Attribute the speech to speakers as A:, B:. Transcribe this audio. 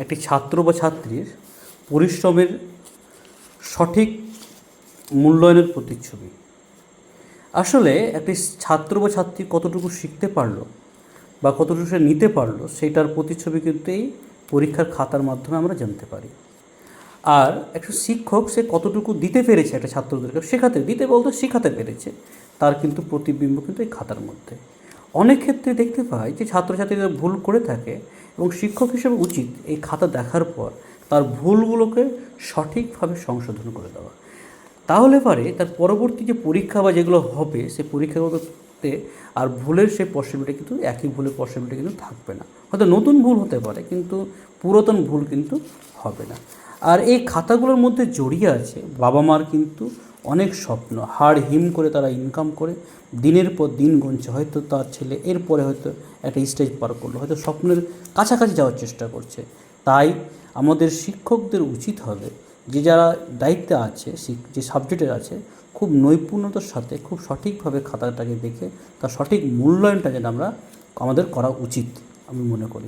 A: একটি ছাত্র বা ছাত্রীর পরিশ্রমের সঠিক মূল্যায়নের প্রতিচ্ছবি। আসলে একটি ছাত্র বা ছাত্রী কতটুকু শিখতে পারলো বা কতটুকু সে নিতে পারলো সেটার প্রতিচ্ছবি কিন্তু এই পরীক্ষার খাতার মাধ্যমে আমরা জানতে পারি। আর একটা শিক্ষক সে কতটুকু দিতে পেরেছে একটা ছাত্রদেরকে শেখাতে পেরেছে তার কিন্তু প্রতিবিম্ব কিন্তু এই খাতার মধ্যে। অনেক ক্ষেত্রে দেখতে পাই যে ছাত্রছাত্রীরা ভুল করে থাকে এবং শিক্ষক হিসেবে উচিত এই খাতা দেখার পর তার ভুলগুলোকে সঠিকভাবে সংশোধন করে দেওয়া। তাহলে পরে তার পরবর্তী যে পরীক্ষা বা যেগুলো হবে সেই পরীক্ষাগুলোতে আর ভুলের সেই পসিবিলিটি কিন্তু একই ভুলের পসিবিলিটি কিন্তু থাকবে না। হয়তো নতুন ভুল হতে পারে কিন্তু পুরাতন ভুল কিন্তু হবে না। আর এই খাতাগুলোর মধ্যে জড়িয়ে আছে বাবা মার কিন্তু অনেক স্বপ্ন, হাড় হিম করে তারা ইনকাম করে দিনের পর দিন গুনছে। হয়তো তার ছেলে এরপরে হয়তো একটা স্টেজ পার করলো, হয়তো স্বপ্নের কাছাকাছি যাওয়ার চেষ্টা করছে। তাই আমাদের শিক্ষকদের উচিত হবে যে যারা দায়িত্বে আছে, যে সাবজেক্টের আছে, খুব নৈপুণ্যতার সাথে খুব সঠিকভাবে খাতাটাকে দেখে তার সঠিক মূল্যায়নটা যেন আমাদের করা উচিত আমি মনে করি।